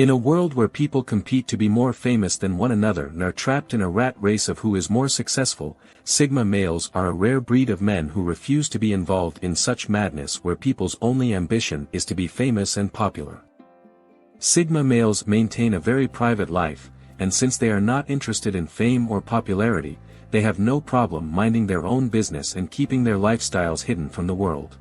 In a world where people compete to be more famous than one another and are trapped in a rat race of who is more successful, Sigma males are a rare breed of men who refuse to be involved in such madness where people's only ambition is to be famous and popular. Sigma males maintain a very private life, and since they are not interested in fame or popularity, they have no problem minding their own business and keeping their lifestyles hidden from the world.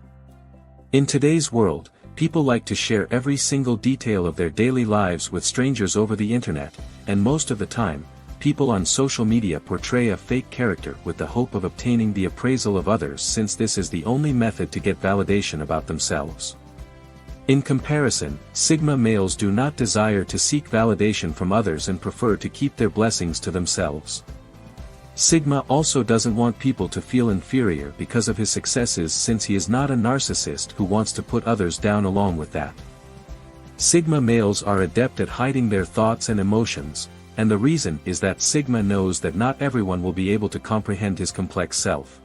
In today's world, people like to share every single detail of their daily lives with strangers over the internet, and most of the time, people on social media portray a fake character with the hope of obtaining the appraisal of others, since this is the only method to get validation about themselves. In comparison, Sigma males do not desire to seek validation from others and prefer to keep their blessings to themselves. Sigma also doesn't want people to feel inferior because of his successes, since he is not a narcissist who wants to put others down along with that. Sigma males are adept at hiding their thoughts and emotions, and the reason is that Sigma knows that not everyone will be able to comprehend his complex self.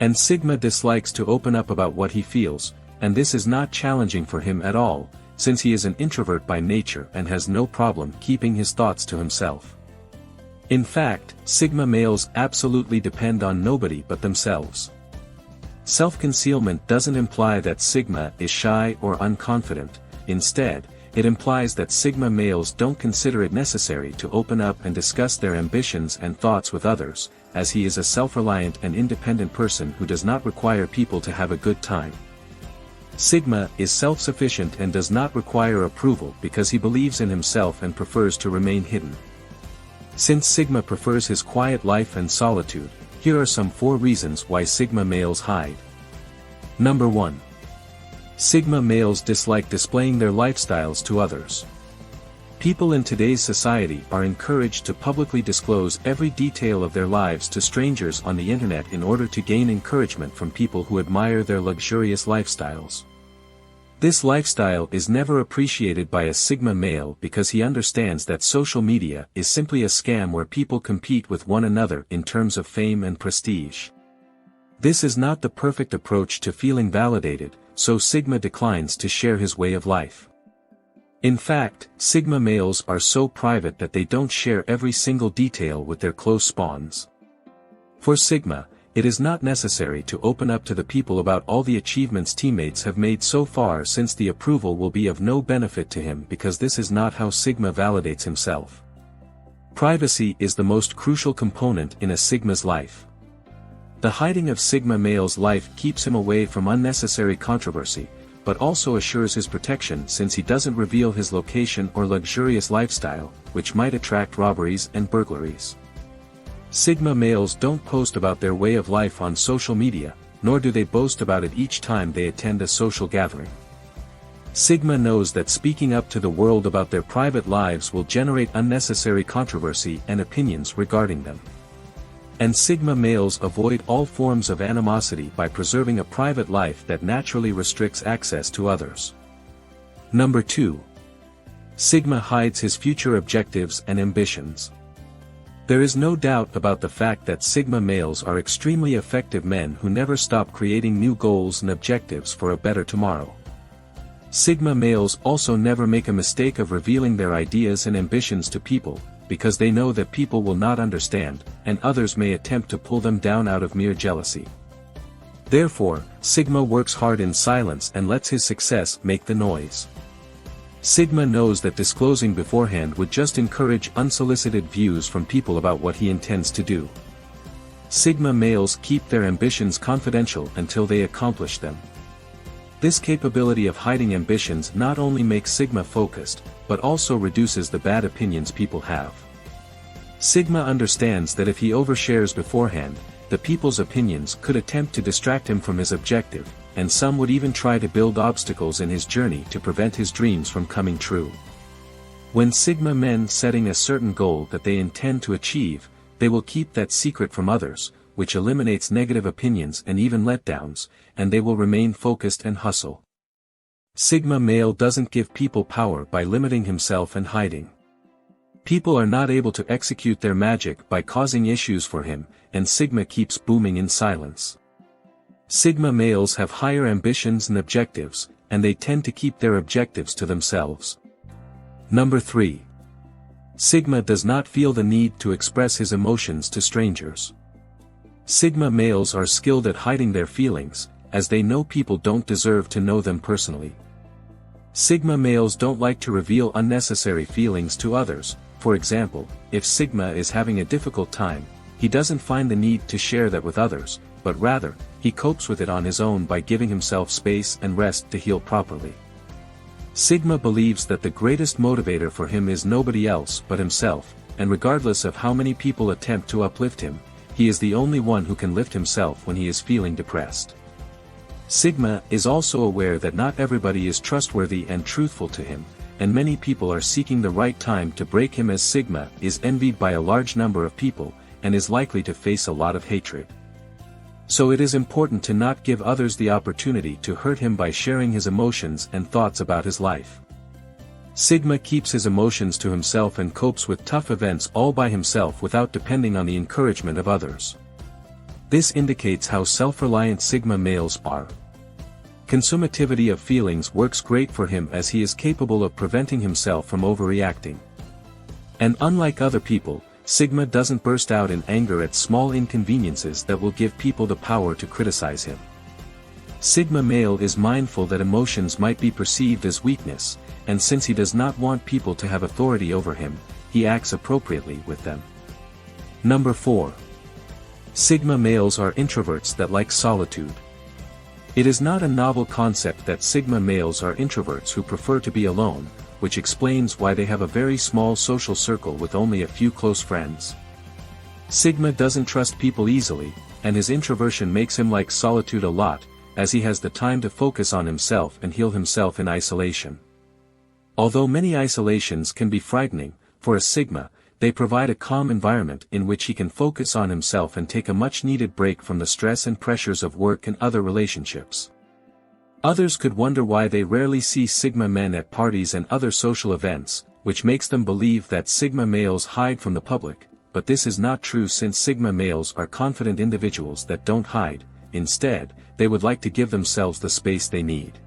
And Sigma dislikes to open up about what he feels, and this is not challenging for him at all, since he is an introvert by nature and has no problem keeping his thoughts to himself. In fact, Sigma males absolutely depend on nobody but themselves. Self-concealment doesn't imply that Sigma is shy or unconfident. Instead, it implies that Sigma males don't consider it necessary to open up and discuss their ambitions and thoughts with others, as he is a self-reliant and independent person who does not require people to have a good time. Sigma is self-sufficient and does not require approval because he believes in himself and prefers to remain hidden. Since Sigma prefers his quiet life and solitude, here are some 4 reasons why Sigma males hide. Number 1. Sigma males dislike displaying their lifestyles to others. People in today's society are encouraged to publicly disclose every detail of their lives to strangers on the internet in order to gain encouragement from people who admire their luxurious lifestyles. This lifestyle is never appreciated by a Sigma male because he understands that social media is simply a scam where people compete with one another in terms of fame and prestige. This is not the perfect approach to feeling validated, so Sigma declines to share his way of life. In fact, Sigma males are so private that they don't share every single detail with their close spawns. For Sigma, it is not necessary to open up to the people about all the achievements teammates have made so far, since the approval will be of no benefit to him because this is not how Sigma validates himself. Privacy is the most crucial component in a Sigma's life. The hiding of Sigma male's life keeps him away from unnecessary controversy, but also assures his protection since he doesn't reveal his location or luxurious lifestyle, which might attract robberies and burglaries. Sigma males don't post about their way of life on social media, nor do they boast about it each time they attend a social gathering. Sigma knows that speaking up to the world about their private lives will generate unnecessary controversy and opinions regarding them. And Sigma males avoid all forms of animosity by preserving a private life that naturally restricts access to others. Number 2. Sigma hides his future objectives and ambitions. There is no doubt about the fact that Sigma males are extremely effective men who never stop creating new goals and objectives for a better tomorrow. Sigma males also never make a mistake of revealing their ideas and ambitions to people, because they know that people will not understand, and others may attempt to pull them down out of mere jealousy. Therefore, Sigma works hard in silence and lets his success make the noise. Sigma knows that disclosing beforehand would just encourage unsolicited views from people about what he intends to do. Sigma males keep their ambitions confidential until they accomplish them. This capability of hiding ambitions not only makes Sigma focused, but also reduces the bad opinions people have. Sigma understands that if he overshares beforehand, the people's opinions could attempt to distract him from his objective, and some would even try to build obstacles in his journey to prevent his dreams from coming true. When Sigma men setting a certain goal that they intend to achieve, they will keep that secret from others, which eliminates negative opinions and even letdowns, and they will remain focused and hustle. Sigma male doesn't give people power by limiting himself and hiding. People are not able to execute their magic by causing issues for him, and Sigma keeps booming in silence. Sigma males have higher ambitions and objectives, and they tend to keep their objectives to themselves. Number 3. Sigma does not feel the need to express his emotions to strangers. Sigma males are skilled at hiding their feelings, as they know people don't deserve to know them personally. Sigma males don't like to reveal unnecessary feelings to others. For example, if Sigma is having a difficult time, he doesn't find the need to share that with others, but rather, he copes with it on his own by giving himself space and rest to heal properly. Sigma believes that the greatest motivator for him is nobody else but himself, and regardless of how many people attempt to uplift him, he is the only one who can lift himself when he is feeling depressed. Sigma is also aware that not everybody is trustworthy and truthful to him, and many people are seeking the right time to break him, as Sigma is envied by a large number of people, and is likely to face a lot of hatred. So it is important to not give others the opportunity to hurt him by sharing his emotions and thoughts about his life. Sigma keeps his emotions to himself and copes with tough events all by himself without depending on the encouragement of others. This indicates how self-reliant Sigma males are. Consumativity of feelings works great for him, as he is capable of preventing himself from overreacting. And unlike other people, Sigma doesn't burst out in anger at small inconveniences that will give people the power to criticize him. Sigma male is mindful that emotions might be perceived as weakness, and since he does not want people to have authority over him, he acts appropriately with them. Number 4. Sigma males are introverts that like solitude. It is not a novel concept that Sigma males are introverts who prefer to be alone, which explains why they have a very small social circle with only a few close friends. Sigma doesn't trust people easily, and his introversion makes him like solitude a lot, as he has the time to focus on himself and heal himself in isolation. Although many isolations can be frightening, for a Sigma, they provide a calm environment in which he can focus on himself and take a much-needed break from the stress and pressures of work and other relationships. Others could wonder why they rarely see Sigma men at parties and other social events, which makes them believe that Sigma males hide from the public, but this is not true, since Sigma males are confident individuals that don't hide. Instead, they would like to give themselves the space they need.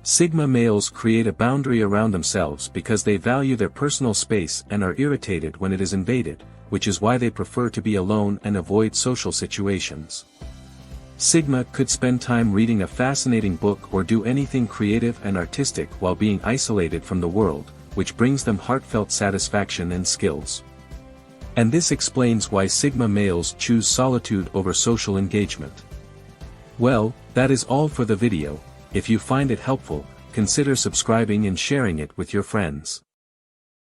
Sigma males create a boundary around themselves because they value their personal space and are irritated when it is invaded, which is why they prefer to be alone and avoid social situations. Sigma could spend time reading a fascinating book or do anything creative and artistic while being isolated from the world, which brings them heartfelt satisfaction and skills. And this explains why Sigma males choose solitude over social engagement. Well, that is all for the video. If you find it helpful, consider subscribing and sharing it with your friends.